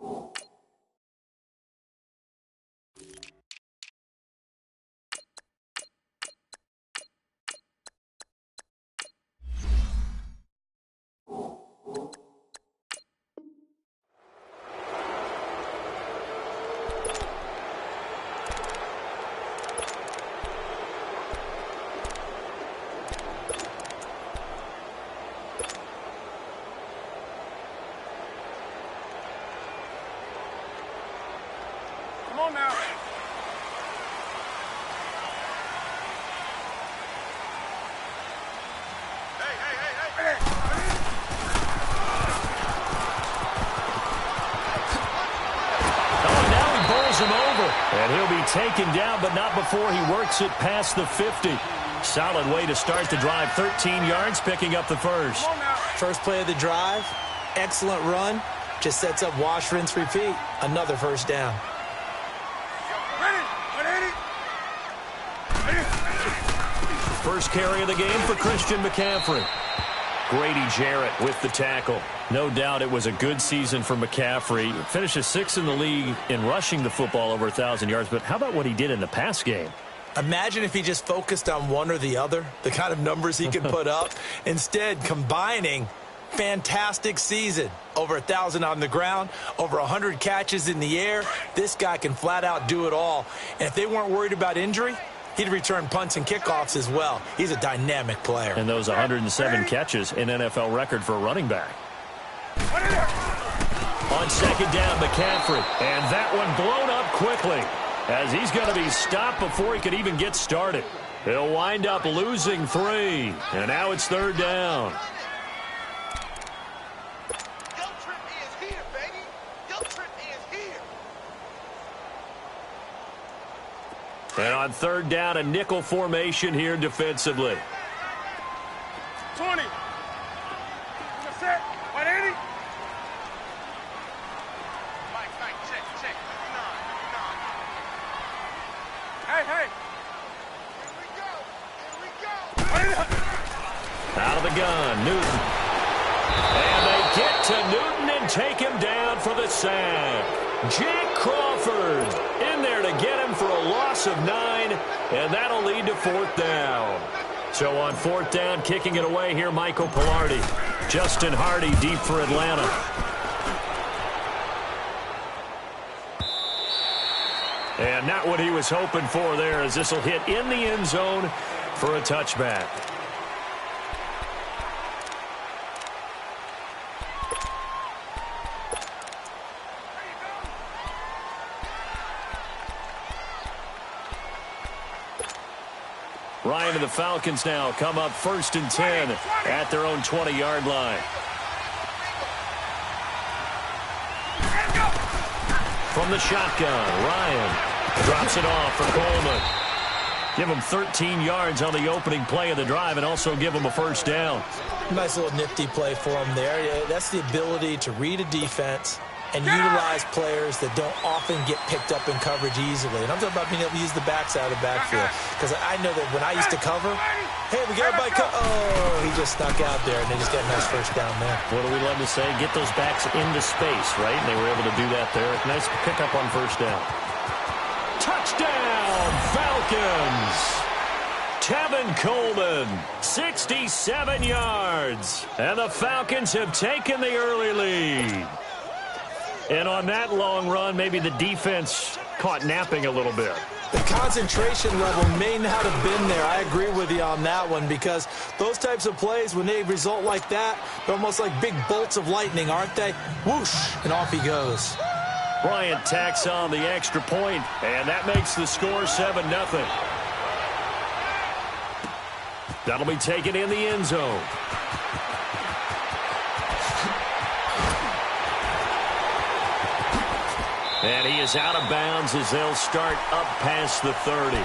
Come on now. Hey. Oh, now he bowls him over. And he'll be taken down, but not before he works it past the 50. Solid way to start the drive. 13 yards, picking up the first. First play of the drive, excellent run. Just sets up wash, rinse, repeat. Another first down. First carry of the game for Christian McCaffrey. Grady Jarrett with the tackle. No doubt it was a good season for McCaffrey. Finishes 6th in the league in rushing the football over 1,000 yards. But how about what he did in the pass game? Imagine if he just focused on one or the other, the kind of numbers he could put up. Instead, combining fantastic season. Over 1,000 on the ground, over 100 catches in the air. This guy can flat out do it all. And if they weren't worried about injury, he'd return punts and kickoffs as well. He's a dynamic player. And those 107 catches, an NFL record for a running back. On second down, McCaffrey. And that one blown up quickly, as he's going to be stopped before he could even get started. He'll wind up losing 3. And now it's third down. And on third down, a nickel formation here defensively. 20. Set. 180. Mike, check. Hey. Here we go. Out of the gun, Newton. And they get to Newton and take him down for the sack. Jake Crawford in there to get him for a loss of 9, and that'll lead to fourth down. So on fourth down, kicking it away here, Michael Pilardi. Justin Hardy deep for Atlanta. And not what he was hoping for there, as this will hit in the end zone for a touchback. Ryan and the Falcons now come up 1st and 10 at their own 20-yard line. From the shotgun, Ryan drops it off for Coleman. Give him 13 yards on the opening play of the drive and also give him a first down. Nice little nifty play for him there. Yeah, that's the ability to read a defense and utilize players that don't often get picked up in coverage easily. And I'm talking about being able to use the backside of the backfield. Because I know that when I used to cover, hey, we got everybody he just snuck out there, and they just got a nice first down there. What do we love to say? Get those backs into space, right? And they were able to do that there. Nice pickup on first down. Touchdown, Falcons! Tevin Coleman, 67 yards. And the Falcons have taken the early lead. And on that long run, maybe the defense caught napping a little bit. The concentration level may not have been there. I agree with you on that one, because those types of plays, when they result like that, they're almost like big bolts of lightning, aren't they? Whoosh, and off he goes. Bryant tacks on the extra point, and that makes the score 7-0. That'll be taken in the end zone. And he is out of bounds as they'll start up past the 30.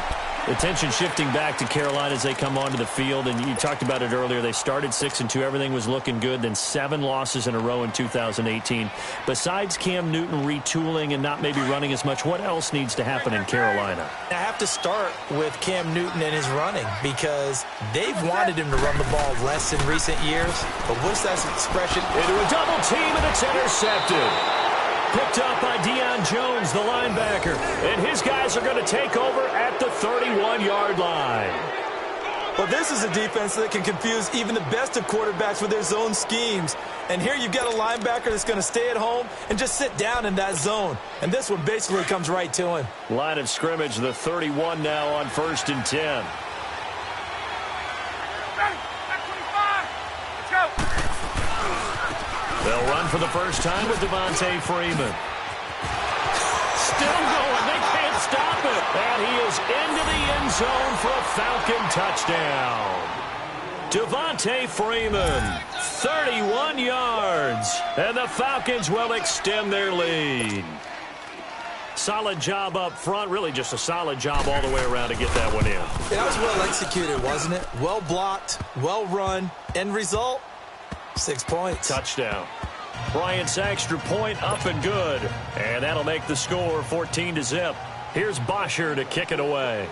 Attention shifting back to Carolina as they come onto the field. And you talked about it earlier. They started 6-2. Everything was looking good. Then 7 losses in a row in 2018. Besides Cam Newton retooling and not maybe running as much, what else needs to happen in Carolina? I have to start with Cam Newton and his running, because they've wanted him to run the ball less in recent years. But what's that expression? Into a double team, and it's intercepted. picked up by Deion Jones, the linebacker. And his guys are going to take over at the 31-yard line. Well, this is a defense that can confuse even the best of quarterbacks with their zone schemes. And here you've got a linebacker that's going to stay at home and just sit down in that zone. And this one basically comes right to him. Line of scrimmage, the 31 now on 1st and 10. Ready. At 25. Let's go. They'll run for the first time with Devontae Freeman. Still going. They can't stop it. And he is into the end zone for a Falcon touchdown. Devontae Freeman, 31 yards. And the Falcons will extend their lead. Solid job up front. Really just a solid job all the way around to get that one in. That was well executed, wasn't it? Well blocked, well run. End result, 6 points. Touchdown. Bryant's extra point up and good. And that'll make the score 14-0. Here's Bosher to kick it away.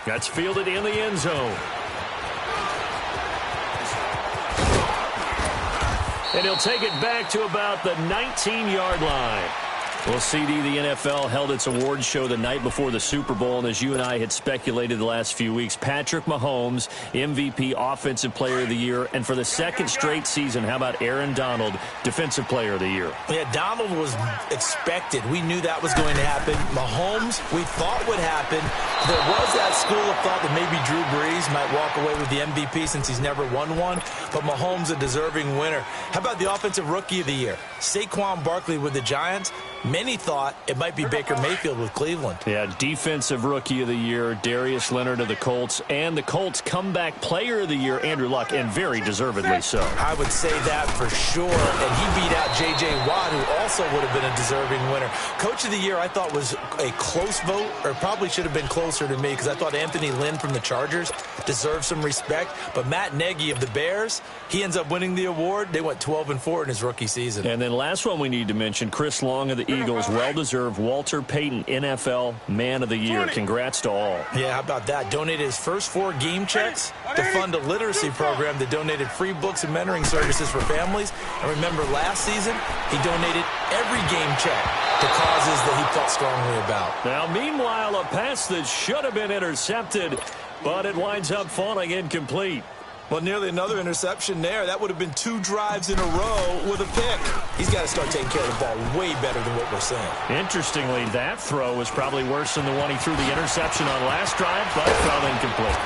That's fielded in the end zone. And he'll take it back to about the 19-yard line. Well, CD, the NFL held its awards show the night before the Super Bowl, and as you and I had speculated the last few weeks, Patrick Mahomes, MVP, Offensive Player of the Year, and for the second straight season, how about Aaron Donald, Defensive Player of the Year? Yeah, Donald was expected. We knew that was going to happen. Mahomes, we thought would happen. There was that school of thought that maybe Drew Brees might walk away with the MVP since he's never won one, but Mahomes a deserving winner. How about the Offensive Rookie of the Year? Saquon Barkley with the Giants. Many thought it might be Baker Mayfield with Cleveland. Yeah, Defensive Rookie of the Year, Darius Leonard of the Colts, and the Colts Comeback Player of the Year, Andrew Luck, and very deservedly so. I would say that for sure, and he beat out J.J. Watt, who also would have been a deserving winner. Coach of the Year, I thought was a close vote, or probably should have been closer to me, because I thought Anthony Lynn from the Chargers deserved some respect, but Matt Nagy of the Bears, he ends up winning the award. They went 12-4 in his rookie season. And then last one we need to mention, Chris Long of the Eagles, well-deserved Walter Payton NFL Man of the Year. Congrats to all. Yeah, how about that? Donated his first 4 game checks to fund a literacy program that donated free books and mentoring services for families. And remember, last season, he donated every game check to causes that he felt strongly about. Now, meanwhile, a pass that should have been intercepted, but it winds up falling incomplete. Well, nearly another interception there. That would have been 2 drives in a row with a pick. He's got to start taking care of the ball way better than what we're seeing. Interestingly, that throw was probably worse than the one he threw the interception on last drive, but fell incomplete.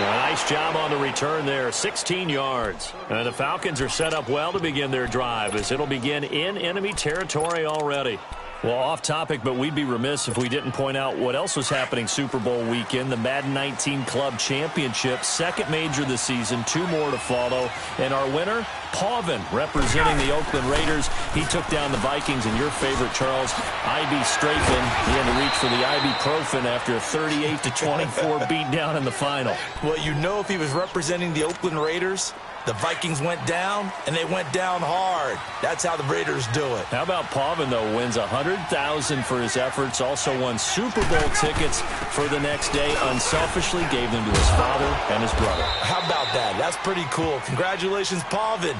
Well, nice job on the return there, 16 yards. And the Falcons are set up well to begin their drive as it'll begin in enemy territory already. Well, off topic, but we'd be remiss if we didn't point out what else was happening Super Bowl weekend. The Madden 19 Club Championship, second major this season, 2 more to follow. And our winner, Pauvin, representing the Oakland Raiders. He took down the Vikings, and your favorite, Charles, I.B. Strafen. He had to reach for the ibuprofen after a 38-24 beatdown in the final. Well, you know, if he was representing the Oakland Raiders, the Vikings went down, and they went down hard. That's how the Raiders do it. How about Pauvin, though, wins $100,000 for his efforts, also won Super Bowl tickets for the next day, unselfishly gave them to his father and his brother. How about that? That's pretty cool. Congratulations, Pauvin.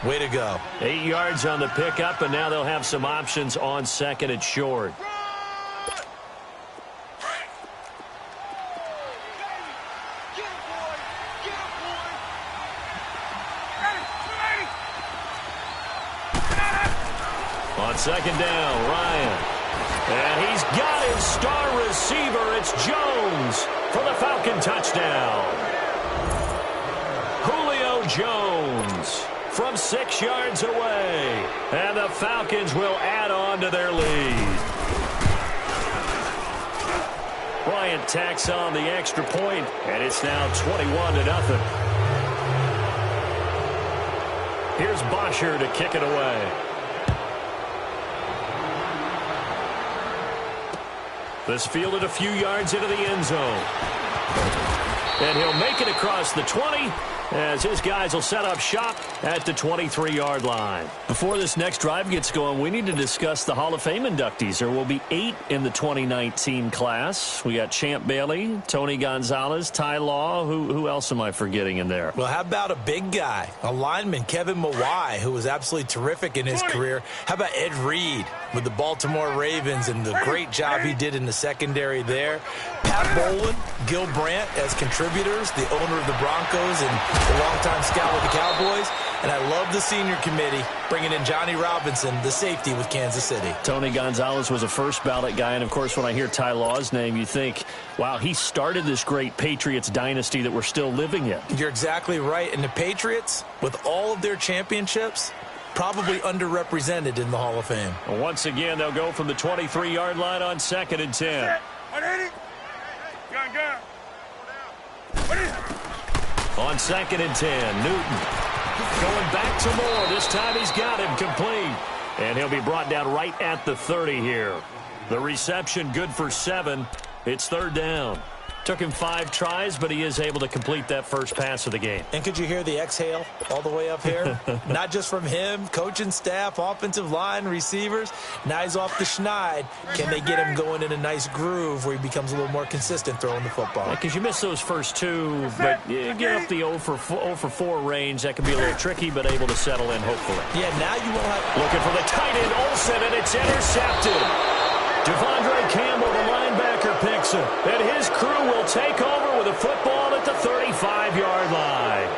Way to go. 8 yards on the pickup, and now they'll have some options on second and short. On second down, Ryan. And he's got his star receiver. It's Jones for the Falcon touchdown. Julio Jones from 6 yards away. And the Falcons will add on to their lead. Bryant tacks on the extra point, and it's now 21-0. Here's Bosher to kick it away. This fielded a few yards into the end zone. And he'll make it across the 20 as his guys will set up shop at the 23-yard line. Before this next drive gets going, we need to discuss the Hall of Fame inductees. There will be 8 in the 2019 class. We got Champ Bailey, Tony Gonzalez, Ty Law. Who else am I forgetting in there? Well, how about a big guy, a lineman, Kevin Mawai, who was absolutely terrific in his career. How about Ed Reed with the Baltimore Ravens and the great job he did in the secondary there. Pat Bowlen, Gil Brandt as contributors, the owner of the Broncos and the longtime scout with the Cowboys. And I love the senior committee bringing in Johnny Robinson, the safety with Kansas City. Tony Gonzalez was a first ballot guy. And, of course, when I hear Ty Law's name, you think, wow, he started this great Patriots dynasty that we're still living in. You're exactly right. And the Patriots, with all of their championships, probably underrepresented in the Hall of Fame. Once again, they'll go from the 23-yard line on 2nd and 10. On 2nd and 10, Newton going back to Moore. This time he's got him complete. And he'll be brought down right at the 30 here. The reception good for 7. It's 3rd down. Took him 5 tries, but he is able to complete that first pass of the game. And could you hear the exhale all the way up here? Not just from him, coaching staff, offensive line, receivers. Now he's off the schneid. Can they get him going in a nice groove where he becomes a little more consistent throwing the football? Because you miss those first 2, but you get up the 0 for 4 range. That can be a little tricky, but able to settle in, hopefully. Yeah, now you won't have... Looking for the tight end, Olsen, and it's intercepted. Devondre Campbell, the linebacker, picks it. And his crew will take over with a football at the 35-yard line.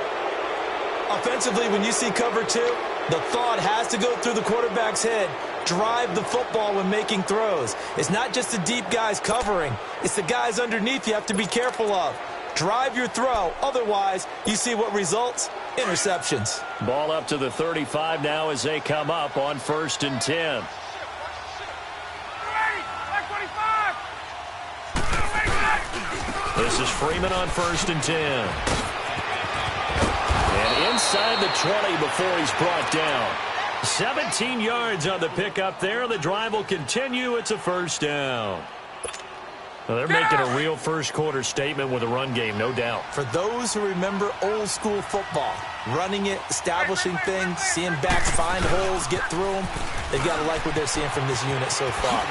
Offensively, when you see cover 2, the thought has to go through the quarterback's head. Drive the football when making throws. It's not just the deep guys covering. It's the guys underneath you have to be careful of. Drive your throw. Otherwise, you see what results? Interceptions. Ball up to the 35 now as they come up on 1st and 10. This is Freeman on 1st and 10. And inside the 20 before he's brought down. 17 yards on the pickup there. The drive will continue. It's a 1st down. Well, they're making a real first-quarter statement with a run game, no doubt. For those who remember old-school football, running it, establishing things, seeing backs find holes, get through them, they've got to like what they're seeing from this unit so far.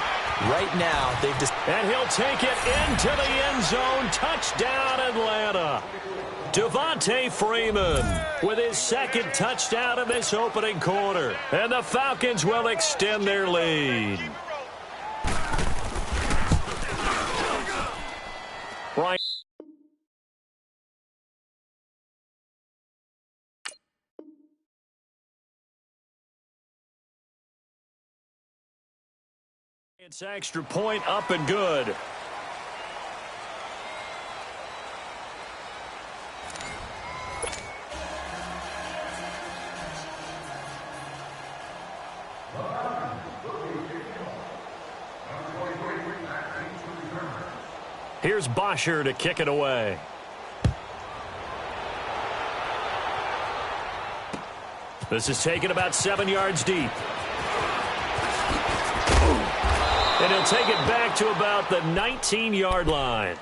Right now, they've just... And he'll take it into the end zone. Touchdown, Atlanta. Devontae Freeman with his 2nd touchdown in this opening quarter. And the Falcons will extend their lead. Right. It's extra point up and good. Here's Bosher to kick it away. This is taken about 7 yards deep. And he'll take it back to about the 19-yard line.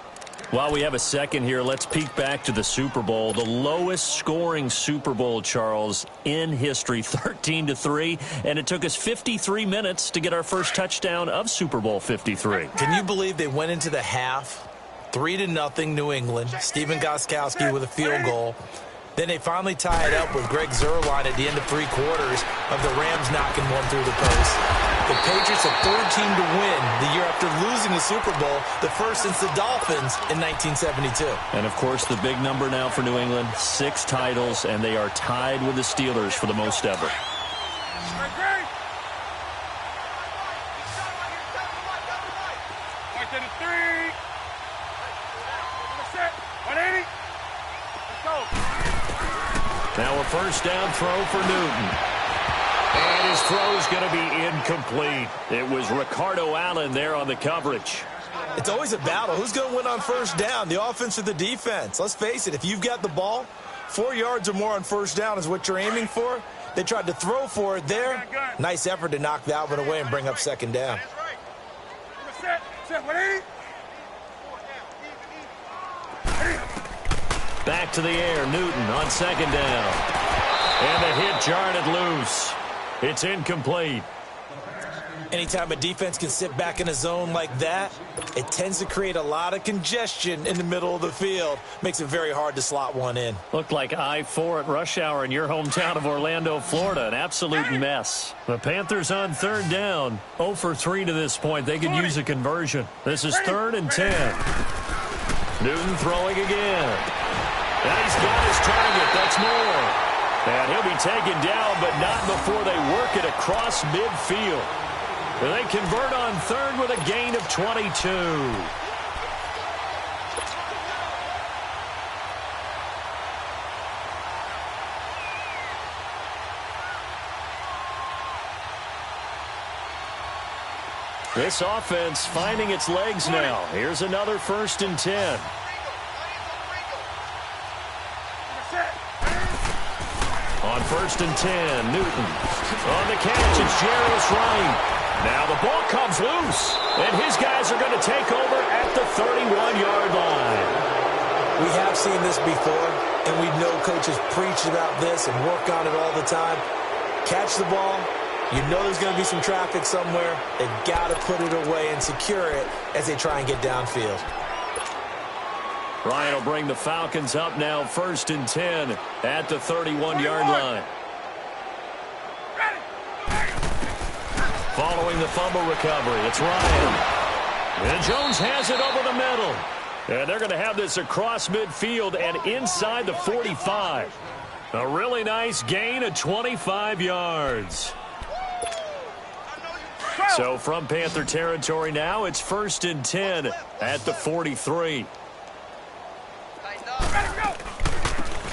While we have a second here, let's peek back to the Super Bowl. The lowest scoring Super Bowl, Charles, in history, 13-3. And it took us 53 minutes to get our first touchdown of Super Bowl 53. Can you believe they went into the half, 3-0 New England, Stephen Gostkowski with a field goal. Then they finally tie it up with Greg Zuerlein at the end of 3 quarters of the Rams knocking one through the post. The Patriots, a 3rd team to win the year after losing the Super Bowl, the first since the Dolphins in 1972. And, of course, the big number now for New England, 6 titles, and they are tied with the Steelers for the most ever. Now a first down throw for Newton. And his throw is going to be incomplete. It was Ricardo Allen there on the coverage. It's always a battle. Who's going to win on first down, the offense or the defense? Let's face it, if you've got the ball, 4 yards or more on first down is what you're aiming for. They tried to throw for it there. Nice effort to knock that one away and bring up 2nd down. Back to the air, Newton on second down. And the hit jarred it loose. It's incomplete. Anytime a defense can sit back in a zone like that, it tends to create a lot of congestion in the middle of the field. Makes it very hard to slot one in. Looked like I-4 at rush hour in your hometown of Orlando, Florida. An absolute mess. The Panthers on third down. 0 for 3 to this point. They could use a conversion. This is 3rd and 10. Newton throwing again. And he's got his target. That's more. And he'll be taken down, but not before they work it across midfield. And they convert on third with a gain of 22. This offense finding its legs now. Here's another 1st and 10. On 1st and 10, Newton. On the catch, it's Jarvis Wright. Now the ball comes loose, and his guys are going to take over at the 31-yard line. We have seen this before, and we know coaches preach about this and work on it all the time. Catch the ball. You know there's going to be some traffic somewhere. They've got to put it away and secure it as they try and get downfield. Ryan will bring the Falcons up now 1st and 10 at the 31-yard line. Following the fumble recovery, it's Ryan. And Jones has it over the middle. And they're going to have this across midfield and inside the 45. A really nice gain of 25 yards. So from Panther territory now, it's 1st and 10 at the 43.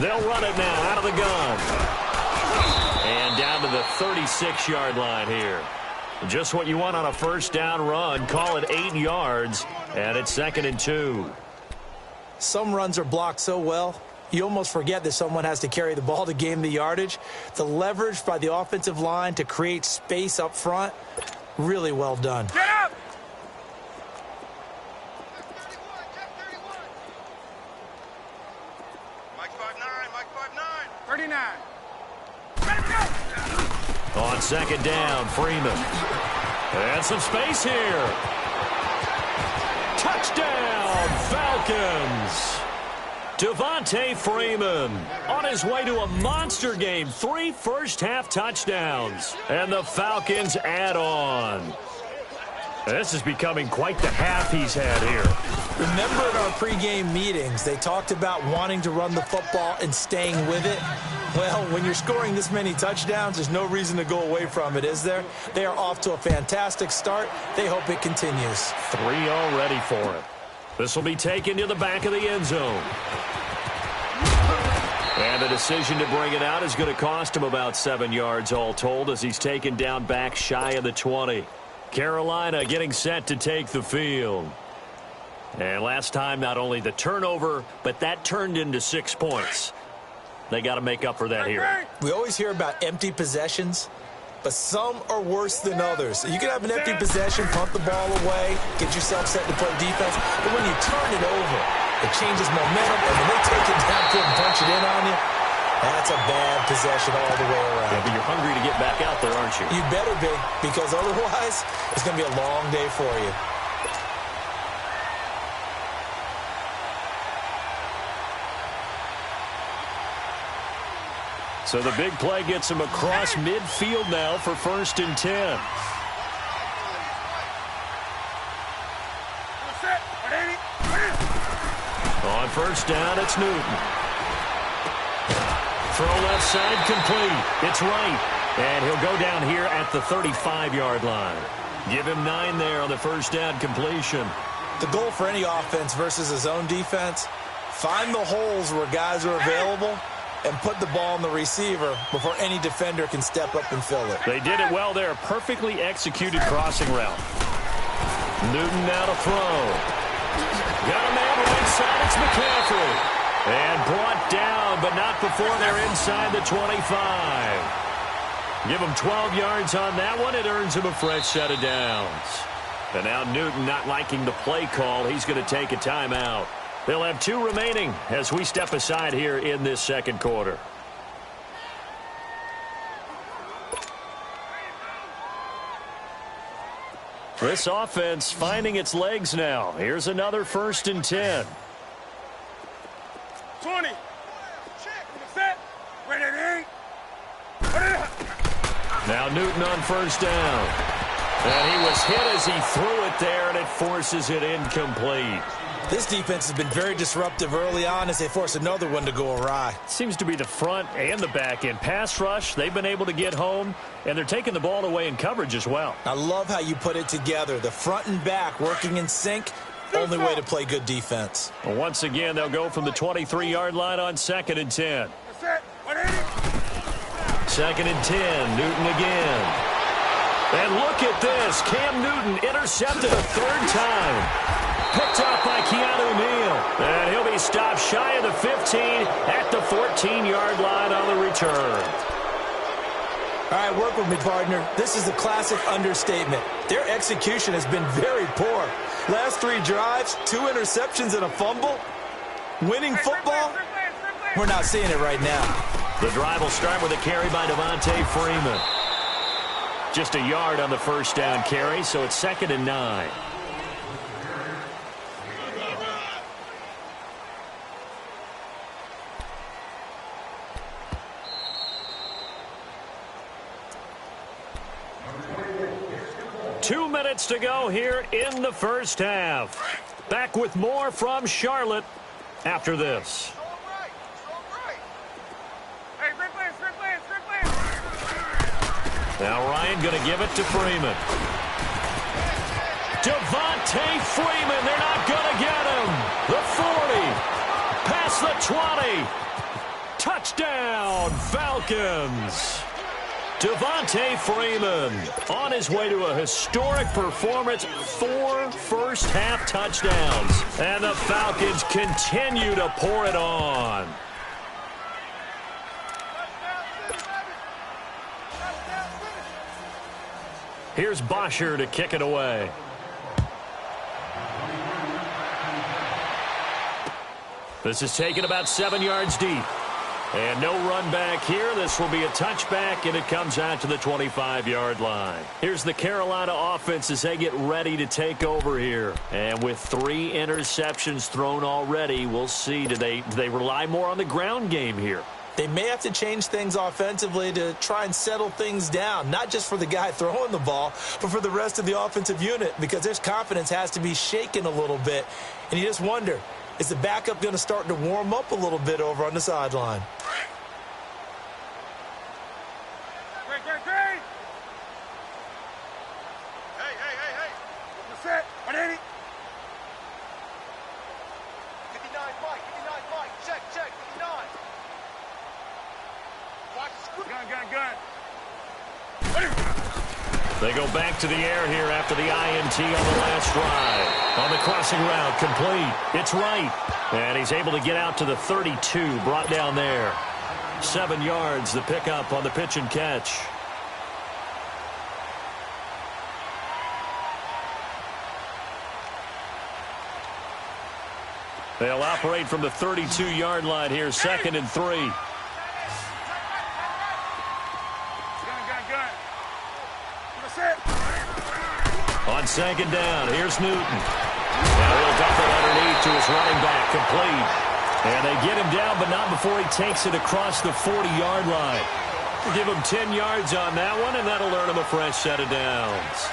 They'll run it now out of the gun. And down to the 36-yard line here. Just what you want on a 1st down run. Call it 8 yards, and it's 2nd and 2. Some runs are blocked so well, you almost forget that someone has to carry the ball to gain the yardage. The leverage by the offensive line to create space up front, really well done. Get up! Mike 5'9", Mike 5'9". 39. Ready to go! On 2nd down, Freeman. And some space here. Touchdown, Falcons. Devontae Freeman on his way to a monster game. 3 first-half touchdowns. And the Falcons add on. This is becoming quite the half he's had here. Remember at our pregame meetings, they talked about wanting to run the football and staying with it. Well, when you're scoring this many touchdowns, there's no reason to go away from it, is there? They are off to a fantastic start. They hope it continues. 3 already for him. This will be taken to the back of the end zone. And the decision to bring it out is going to cost him about 7 yards all told as he's taken down back shy of the 20. Carolina getting set to take the field. And last time, not only the turnover, but that turned into 6 points. They got to make up for that here. We always hear about empty possessions, but some are worse than others. You can have an empty possession, punt the ball away, get yourself set to play defense, but when you turn it over, it changes momentum, and when they take it downfield and punch it in on you, that's a bad possession all the way around. Yeah, but you're hungry to get back out there, aren't you? You better be, because otherwise, it's going to be a long day for you. So the big play gets him across midfield now for 1st and 10. On 1st down, it's Newton. Throw left side complete. It's Wright. And he'll go down here at the 35-yard line. Give him 9 there on the 1st down completion. The goal for any offense versus a zone defense, find the holes where guys are available and put the ball in the receiver before any defender can step up and fill it. They did it well there. Perfectly executed crossing route. Newton now to throw. Got a man right side. It's McCaffrey. And brought down, but not before they're inside the 25. Give him 12 yards on that one. It earns him a fresh set of downs. And now Newton not liking the play call. He's going to take a timeout. They'll have 2 remaining as we step aside here in this second quarter. This offense finding its legs now. Here's another 1st and 10. 20. Set. Ready. Now Newton on 1st down. And he was hit as he threw it there, and it forces it incomplete. This defense has been very disruptive early on as they force another one to go awry. Seems to be the front and the back end. Pass rush, they've been able to get home, and they're taking the ball away in coverage as well. I love how you put it together. The front and back working in sync, only way to play good defense. Well, once again, they'll go from the 23-yard line on 2nd and 10. 2nd and 10, Newton again. And look at this. Cam Newton intercepted a 3rd time. Picked up by Keanu Neal. And he'll be stopped shy of the 15 at the 14-yard line on the return. All right, work with me, partner. This is a classic understatement. Their execution has been very poor. Last 3 drives, 2 interceptions and a fumble. Winning football? We're not seeing it right now. The drive will start with a carry by Devontae Freeman. Just a yard on the 1st down carry, so it's 2nd and 9. Two minutes to go here in the 1st half. Back with more from Charlotte after this. Now Ryan going to give it to Freeman. Devontae Freeman, they're not going to get him. The 40, past the 20. Touchdown, Falcons. Devontae Freeman on his way to a historic performance, 4 first-half touchdowns. And the Falcons continue to pour it on. Here's Bosher to kick it away. This is taken about 7 yards deep. And no run back here. This will be a touchback, and it comes out to the 25-yard line. Here's the Carolina offense as they get ready to take over here. And with 3 interceptions thrown already, we'll see. Do they rely more on the ground game here? They may have to change things offensively to try and settle things down, not just for the guy throwing the ball, but for the rest of the offensive unit, because their confidence has to be shaken a little bit. And you just wonder, is the backup going to start to warm up a little bit over on the sideline? Hey. What's that? 180. 59 Mike. Check. 59. Gun. They go back to the air here after the INT on the last drive. On the crossing route, complete. It's right. And he's able to get out to the 32, brought down there. 7 yards, the pickup on the pitch and catch. They'll operate from the 32-yard line here, 2nd and 3. On 2nd down, here's Newton. Now he'll dump it underneath to his running back, complete. And they get him down, but not before he takes it across the 40-yard line. We'll give him 10 yards on that one, and that'll earn him a fresh set of downs.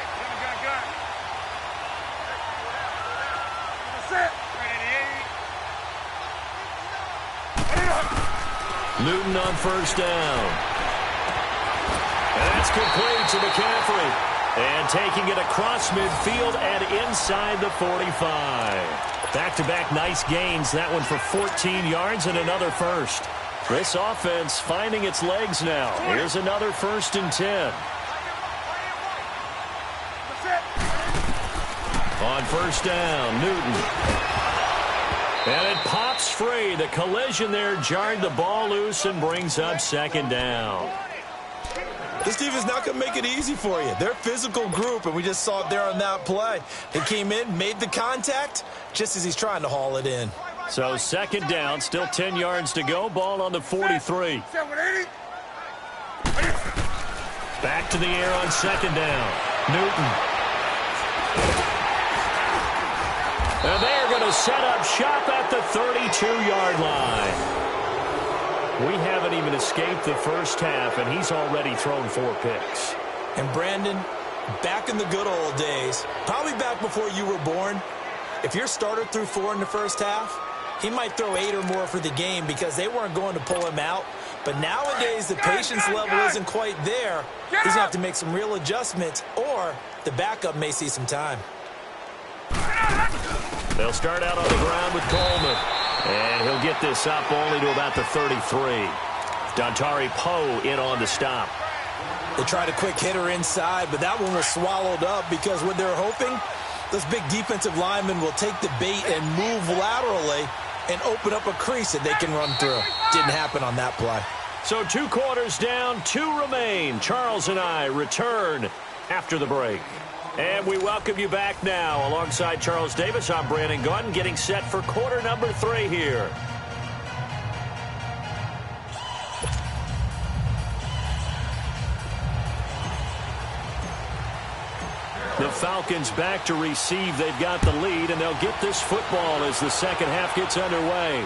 Newton on 1st down. And that's complete to McCaffrey. And taking it across midfield and inside the 45. Back-to-back nice gains. That one for 14 yards and another first. This offense finding its legs now. Here's another 1st and 10. On 1st down, Newton. And it pops free. The collision there jarred the ball loose and brings up 2nd down. This defense not going to make it easy for you. They're a physical group, and we just saw it there on that play. They came in, made the contact, just as he's trying to haul it in. So second down, still 10 yards to go. Ball on the 43. Back to the air on second down. Newton. And they're going to set up shop at the 32-yard line. We haven't even escaped the first half, and he's already thrown 4 picks. And Brandon, back in the good old days, probably back before you were born, if your starter threw 4 in the first half, he might throw 8 or more for the game because they weren't going to pull him out. But nowadays, the patience level isn't quite there. He's going to have to make some real adjustments, or the backup may see some time. They'll start out on the ground with Coleman. And he'll get this up only to about the 33. Dontari Poe in on the stop. They tried a quick hitter inside, but that one was swallowed up because what they're hoping, those big defensive linemen will take the bait and move laterally and open up a crease that they can run through. Didn't happen on that play. So 2 quarters down, 2 remain. Charles and I return after the break. And we welcome you back now. Alongside Charles Davis, I'm Brandon Gunn, getting set for quarter number 3 here. The Falcons back to receive. They've got the lead, and they'll get this football as the second half gets underway.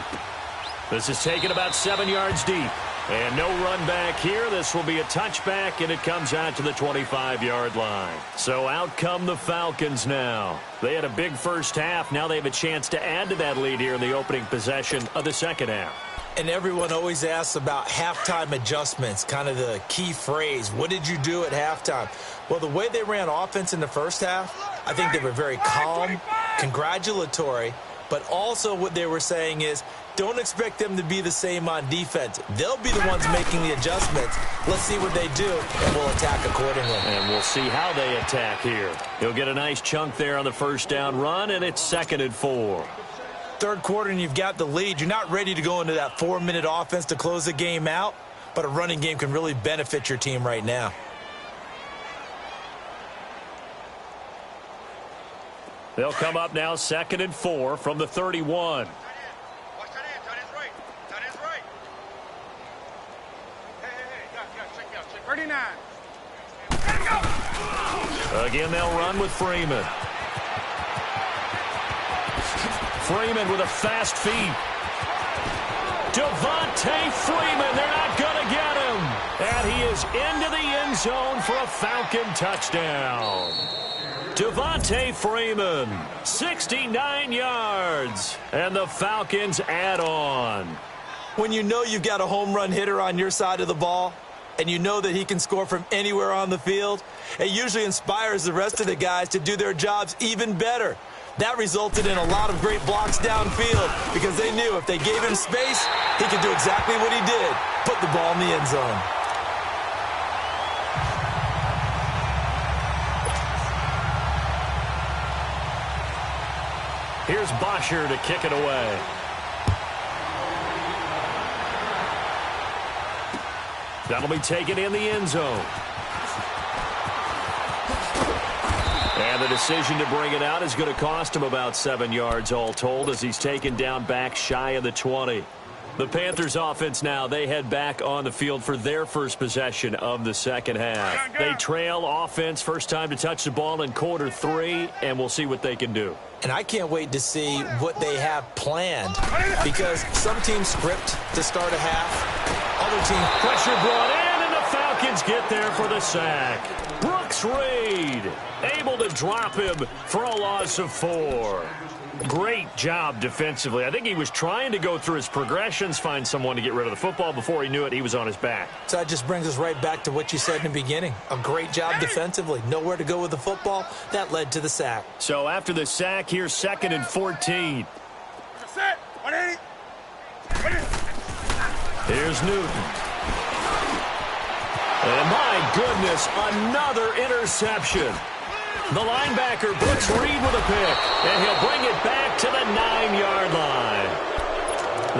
This is taken about 7 yards deep. And no run back here. This will be a touchback, and it comes out to the 25-yard line. So out come the Falcons now. They had a big first half. Now they have a chance to add to that lead here in the opening possession of the second half. And everyone always asks about halftime adjustments, kind of the key phrase. What did you do at halftime? Well, the way they ran offense in the first half, I think they were very calm, congratulatory, but also what they were saying is, don't expect them to be the same on defense. They'll be the ones making the adjustments. Let's see what they do, and we'll attack accordingly. And we'll see how they attack here. He'll get a nice chunk there on the first down run, and it's 2nd and 4. Third quarter, and you've got the lead. You're not ready to go into that 4-minute offense to close the game out, but a running game can really benefit your team right now. They'll come up now 2nd and 4 from the 31. 39. Again, they'll run with Freeman. Freeman with a fast feet. Devontae Freeman, they're not going to get him. And he is into the end zone for a Falcon touchdown. Devontae Freeman, 69 yards. And the Falcons add on. When you know you've got a home run hitter on your side of the ball, and you know that he can score from anywhere on the field, it usually inspires the rest of the guys to do their jobs even better. That resulted in a lot of great blocks downfield because they knew if they gave him space, he could do exactly what he did, put the ball in the end zone. Here's Bosher to kick it away. That'll be taken in the end zone. And the decision to bring it out is going to cost him about 7 yards all told as he's taken down back shy of the 20. The Panthers offense now, they head back on the field for their first possession of the second half. They trail offense, first time to touch the ball in quarter 3, and we'll see what they can do. And I can't wait to see what they have planned because some teams script to start a half. Other teams, pressure brought in, and the Falcons get there for the sack. Brooks Reed able to drop him for a loss of 4. Great job defensively. I think he was trying to go through his progressions, find someone to get rid of the football. Before he knew it, he was on his back. So that just brings us right back to what you said in the beginning. A great job defensively. Nowhere to go with the football. That led to the sack. So after the sack, here's 2nd and 14. Set. 180. Here's Newton. And my goodness, another interception. The linebacker, Brooks Reed with a pick, and he'll bring it back to the 9-yard line.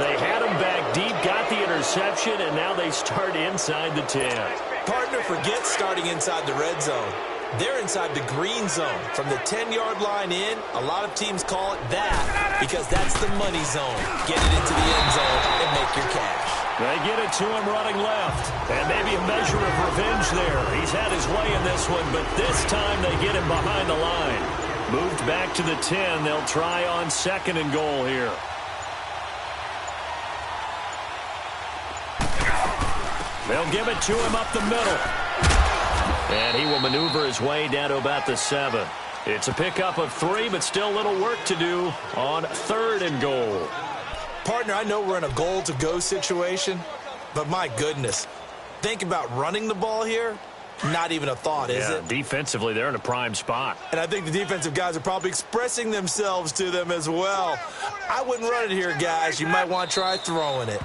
They had him back deep, got the interception, and now they start inside the 10. Partner, forget starting inside the red zone. They're inside the green zone. From the 10-yard line in, a lot of teams call it that because that's the money zone. Get it into the end zone and make your cash. They get it to him running left. And maybe a measure of revenge there. He's had his way in this one, but this time they get him behind the line. Moved back to the 10. They'll try on 2nd and goal here. They'll give it to him up the middle. And he will maneuver his way down to about the 7. It's a pickup of 3, but still a little work to do on 3rd and goal. Partner, I know we're in a goal-to-go situation, but my goodness, think about running the ball here. Not even a thought, is it? Defensively, they're in a prime spot. And I think the defensive guys are probably expressing themselves to them as well. I wouldn't run it here, guys. You might want to try throwing it.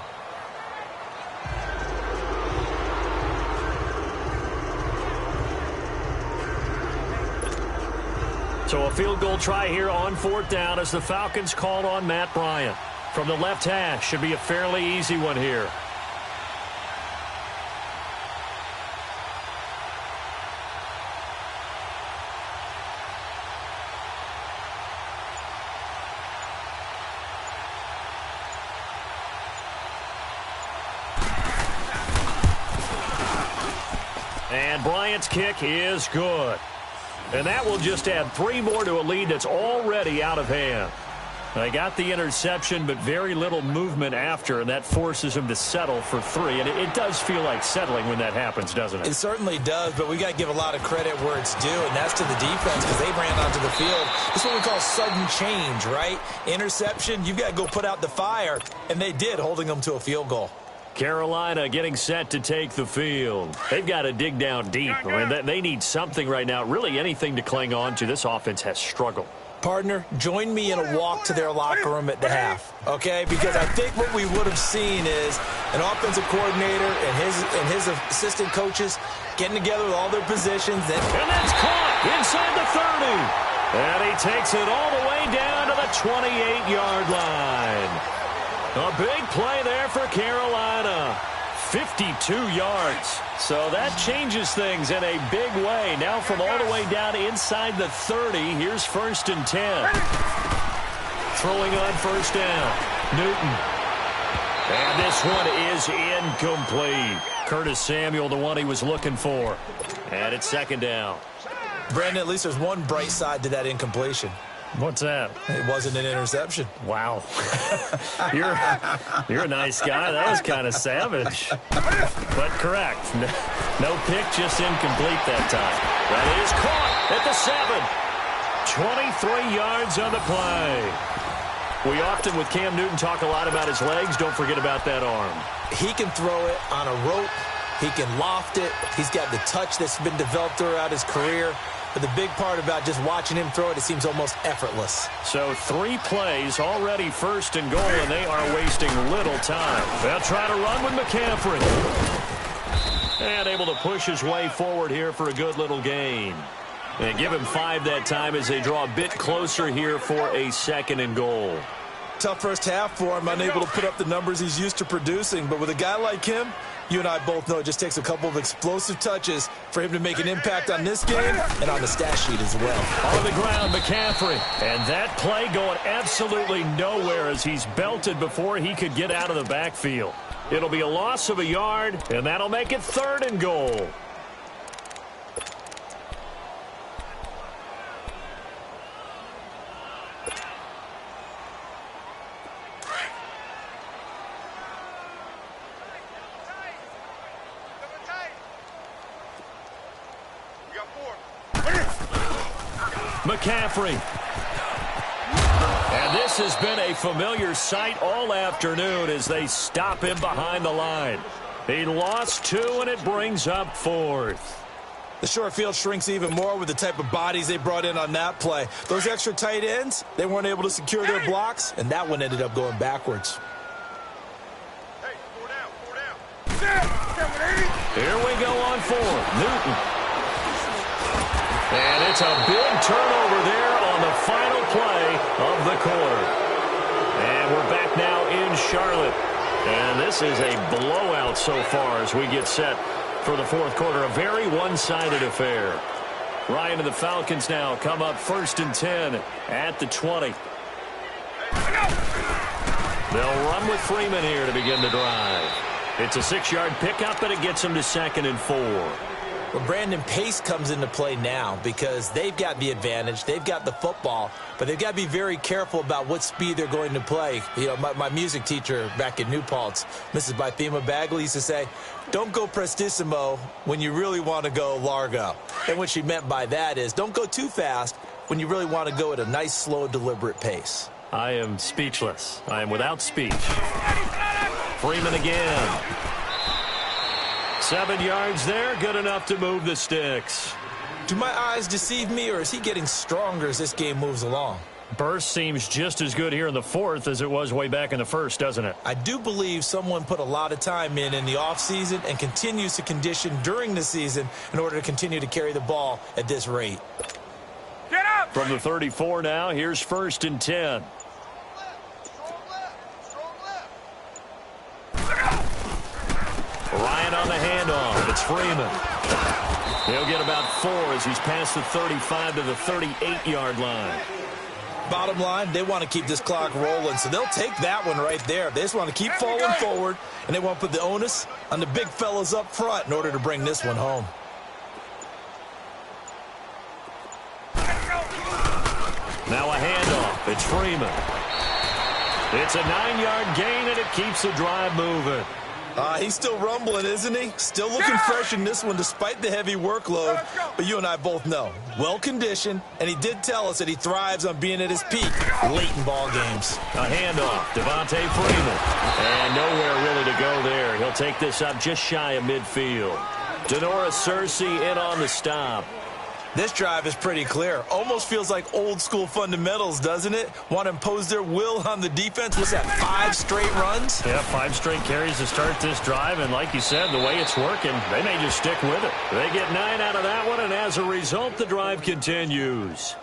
So a field goal try here on 4th down as the Falcons called on Matt Bryant. From the left hash, should be a fairly easy one here. And Bryant's kick is good. And that will just add 3 more to a lead that's already out of hand. They got the interception, but very little movement after, and that forces him to settle for 3. And it does feel like settling when that happens, doesn't it? It certainly does, but we got to give a lot of credit where it's due, and that's to the defense because they ran onto the field. This is what we call sudden change, right? Interception, you've got to go put out the fire, and they did, holding them to a field goal. Carolina getting set to take the field. They've got to dig down deep. I mean, they need something right now, really anything to cling on to. This offense has struggled. Partner, join me in a walk to their locker room at the half, okay? Because I think what we would have seen is an offensive coordinator and his assistant coaches getting together with all their positions. And that's caught inside the 30. And he takes it all the way down to the 28-yard line. A big play there for Carolina. 52 yards. So that changes things in a big way. Now from all the way down inside the 30, here's 1st and 10. Throwing on 1st down. Newton. And this one is incomplete. Curtis Samuel, the one he was looking for. And it's 2nd down. Brandon, at least there's one bright side to that incompletion. What's that? It wasn't an interception. Wow. You're a nice guy. That was kind of savage. But correct. No pick, just incomplete that time. That is caught at the 7. 23 yards on the play. We often, with Cam Newton, talk a lot about his legs. Don't forget about that arm. He can throw it on a rope. He can loft it. He's got the touch that's been developed throughout his career. But the big part about just watching him throw it, it seems almost effortless. So 3 plays, already 1st and goal, and they are wasting little time. They'll try to run with McCaffrey. And able to push his way forward here for a good little gain. And give him 5 that time as they draw a bit closer here for a 2nd and goal. Tough first half for him, unable to put up the numbers he's used to producing. But with a guy like him, you and I both know it just takes a couple of explosive touches for him to make an impact on this game and on the stat sheet as well. On the ground, McCaffrey. And that play going absolutely nowhere as he's belted before he could get out of the backfield. It'll be a loss of a yard, and that'll make it 3rd and goal. McCaffrey. And this has been a familiar sight all afternoon as they stop him behind the line. He lost 2, and it brings up 4th. The short field shrinks even more with the type of bodies they brought in on that play. Those extra tight ends, they weren't able to secure their blocks, and that one ended up going backwards. Hey, 4 down. Here we go on 4. Newton. And it's a big turnover there on the final play of the quarter. And we're back now in Charlotte. And this is a blowout so far as we get set for the 4th quarter. A very one-sided affair. Ryan and the Falcons now come up 1st and 10 at the 20. They'll run with Freeman here to begin the drive. It's a 6-yard pickup, and it gets them to 2nd and 4. Well, Brandon, pace comes into play now because they've got the advantage. They've got the football, but they've got to be very careful about what speed they're going to play. You know, my music teacher back in New Paltz, Mrs. Bythema Bagley, used to say, don't go prestissimo when you really want to go largo. And what she meant by that is don't go too fast when you really want to go at a nice, slow, deliberate pace. I am speechless. I am without speech. Freeman again. 7 yards there, good enough to move the sticks. Do my eyes deceive me, or is he getting stronger as this game moves along? Burst seems just as good here in the 4th as it was way back in the 1st, doesn't it? I do believe someone put a lot of time in the offseason and continues to condition during the season in order to continue to carry the ball at this rate. Get up! From the 34 now, here's 1st and 10. Ryan on the handoff. It's Freeman. He'll get about 4 as he's past the 35 to the 38-yard line. Bottom line, they want to keep this clock rolling, so they'll take that one right there. They just want to keep falling forward, and they want to put the onus on the big fellas up front in order to bring this one home. Now a handoff. It's Freeman. It's a 9-yard gain, and it keeps the drive moving. He's still rumbling, isn't he? Still looking fresh in this one despite the heavy workload. But you and I both know, well-conditioned, and he did tell us that he thrives on being at his peak late in ball games. A handoff, Devontae Freeman. And nowhere really to go there. He'll take this up just shy of midfield. Denora Searcy in on the stop. This drive is pretty clear. Almost feels like old-school fundamentals, doesn't it? Want to impose their will on the defense. What's that, 5 straight runs? Yeah, 5 straight carries to start this drive, and like you said, the way it's working, they may just stick with it. They get 9 out of that one, and as a result, the drive continues.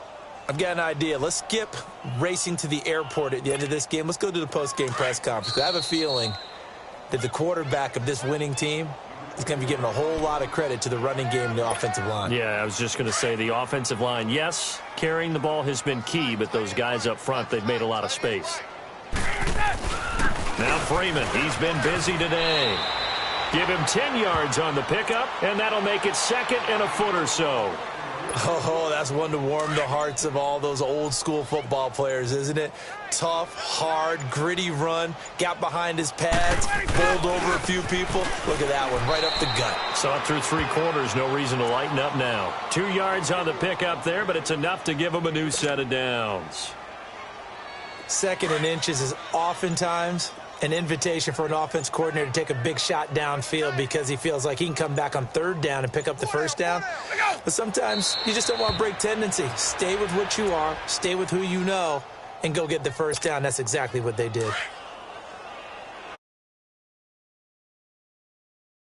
I've got an idea. Let's skip racing to the airport at the end of this game. Let's go to the post-game press conference. I have a feeling that the quarterback of this winning team is going to be giving a whole lot of credit to the running game and the offensive line. Yeah, I was just going to say the offensive line, yes, carrying the ball has been key, but those guys up front, they've made a lot of space. Now Freeman, he's been busy today. Give him 10 yards on the pickup, and that'll make it 2nd and a foot or so. Oh, that's one to warm the hearts of all those old-school football players, isn't it? Tough, hard, gritty run, got behind his pads, bowled over a few people. Look at that one, right up the gut. Saw it through 3 quarters, no reason to lighten up now. 2 yards on the pickup there, but it's enough to give him a new set of downs. 2nd and inches is oftentimes an invitation for an offense coordinator to take a big shot downfield because he feels like he can come back on 3rd down and pick up the 1st down. But sometimes you just don't want to break tendency. Stay with what you are, stay with who you know, and go get the 1st down. That's exactly what they did.